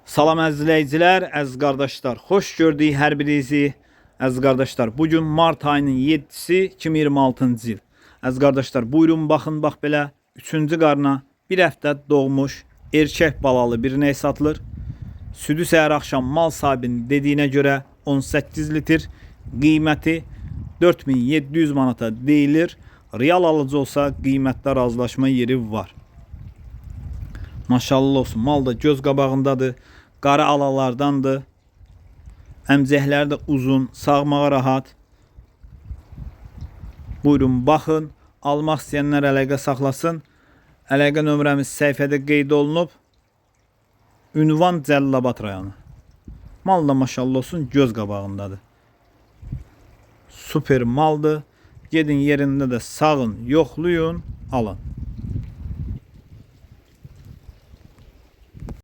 Salam əzizləyicilər, əziz qardaşlar. Xoş gördük hər birinizi. Əziz qardaşlar, bugün mart ayının 7-si 2026-cı il. Əziz qardaşlar, buyurun baxın, bax belə 3-cü qarına bir həftə doğmuş erkək balalı bir ney satılır. Südü səhər axşam mal sahibinin dediyinə görə 18 litr, qiyməti 4700 manata deyilir. Real alıcı olsa qiymətdə razılaşma yeri var. Maşallah olsun, mal da göz qabağındadır. Qara alalardandır. Əmcəkləri də uzun, sağmağa rahat. Buyurun baxın. Almaq istəyənlər əlaqə saxlasın. Əlaqə nömrəmiz səhifədə qeyd olunub. Ünvan Cəlilabad rayonu. Mal da maşallah olsun göz qabağındadır. Super maldır. Gedin yerində də sağın, yoxlayın, alın.